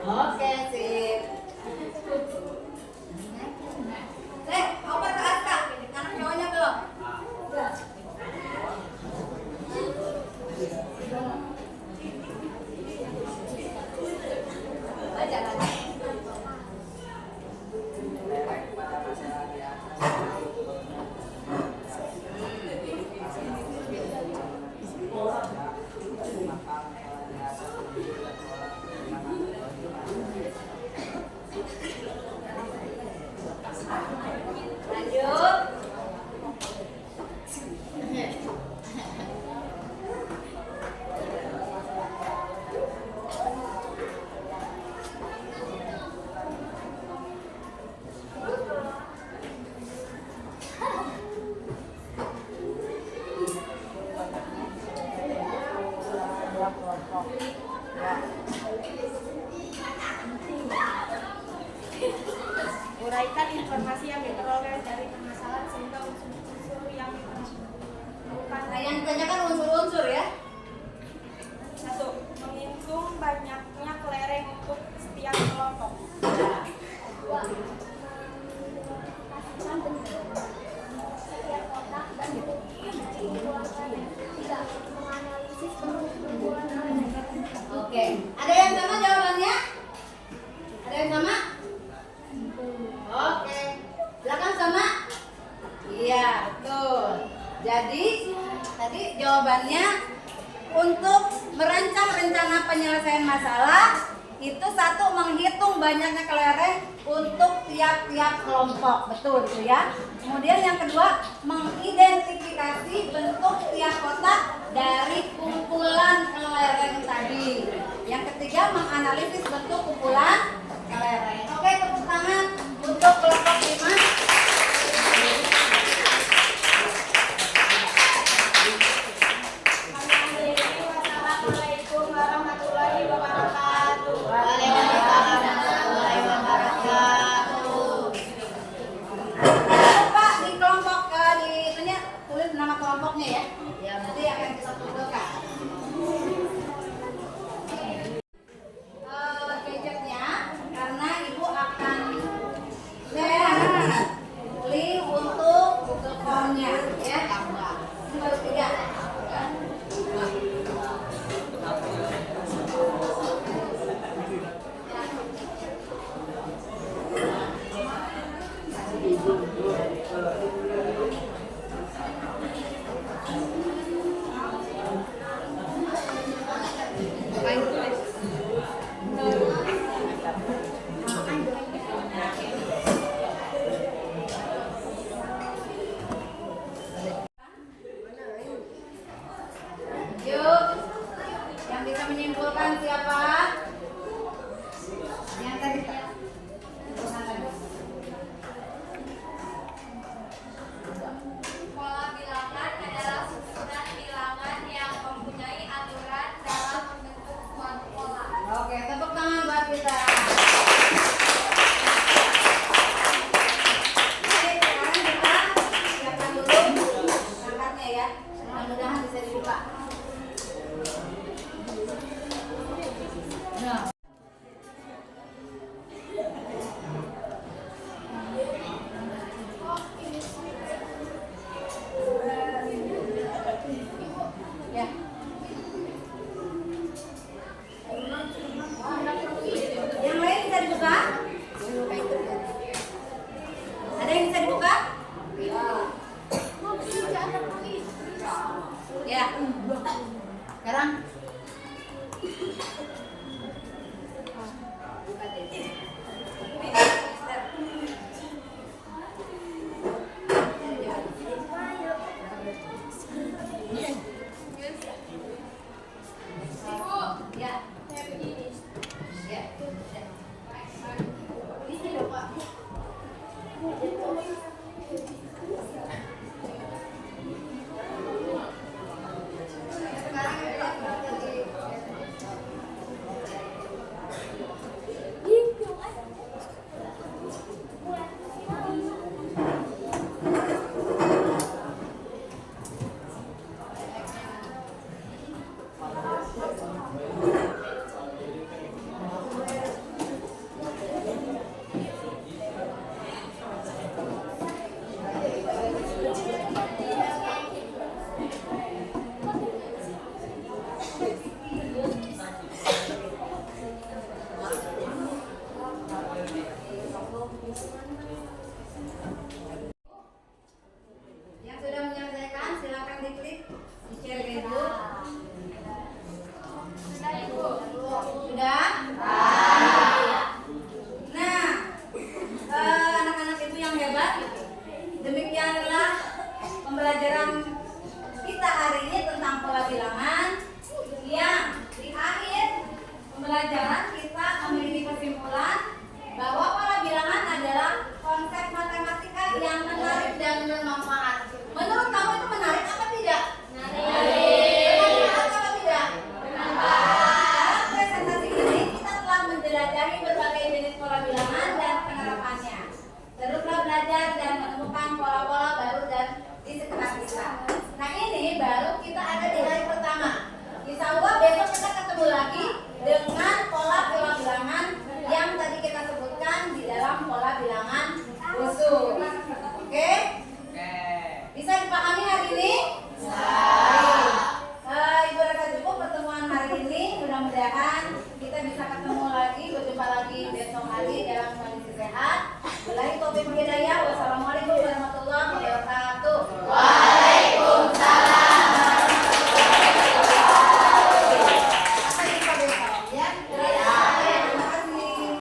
Oke, sip. Oper ke Aska, anak cowoknya belum? Baca. menjelaskan informasi yang diperoleh dari permasalahan sehingga unsur-unsur yang ditemukan. Nah, yang ditanyakan unsur-unsur ya. 1. Menghitung banyaknya kelereng untuk setiap kelompok. 2. Mengidentifikasikan bentuk setiap kotak dan kumpulan kelereng. 3. Menganalisis bentuk kumpulan kelereng. Oke, ada yang sama jawabannya? Ada yang sama? Oke, silakan sama. Iya, betul. Jadi tadi jawabannya untuk merancang rencana penyelesaian masalah itu 1, menghitung banyaknya kelereng untuk tiap-tiap kelompok, betul itu ya. Kemudian yang kedua, mengidentifikasi bentuk tiap kotak dari kumpulan kelereng tadi. Yang ketiga, menganalisis bentuk kumpulan kelereng. Oke, tepuk tangan untuk kelompok 5. Wassalamualaikum warahmatullahi wabarakatuh. Waalaikumsalam warahmatullahi wabarakatuh. Pak, di kelompok di itunya tulis nama kelompoknya ya. Ya, nanti akan kita tunjukkan. Gadgetnya karena ibu akan pilih untuk Google Form-nya ya. Ini baru 3. Yuk, yang bisa menyimpulkan siapa? Yang tadi Pola bilangan adalah susunan bilangan yang mempunyai aturan dalam membentuk suatu pola. Oke, tepuk tangan buat kita. Oke, sekarang kita siapkan dulu perangkatnya ya. Mudah-mudahan bisa dibuka. Nah. Ya. Yang lain bisa dibuka? Ada yang bisa dibuka? Ya. Sekarang buka deh. Ya. Ya. Di sini dong, Pak. Sekarang kita lagi. Yang sudah menyelesaikan silakan diklik di share ke Ibu. Sudah Ibu? Sudah? Nah, anak-anak Ibu yang hebat, demikianlah pembelajaran kita hari ini tentang pola bilangan yang di akhir pembelajaran kita memiliki kesimpulan bahwa pola bilangan adalah konsep matematika yang menarik dan bermanfaat. Menurut kamu itu menarik apa tidak? Bermanfaat apa tidak? Dalam presentasi ini kita telah menjelajahi berbagai jenis pola bilangan dan penerapannya. Terus pola-pola baru dan di sekitar kita. Nah ini baru kita ada di hari pertama. Insya Allah besok kita ketemu lagi dengan pola-pola bilangan yang tadi kita sebutkan di dalam pola bilangan khusus. Oke? Bisa dipahami hari ini? Ibu rasa cukup pertemuan hari ini. Mudah-mudahan kita bisa ketemu lagi, berjumpa lagi besok hari dalam kondisi sehat. Billahi taufiq wal hidayah. Wassalamualaikum warahmatullahi wabarakatuh. Waalaikumsalam. Sampai jumpa besok ya. Terima kasih.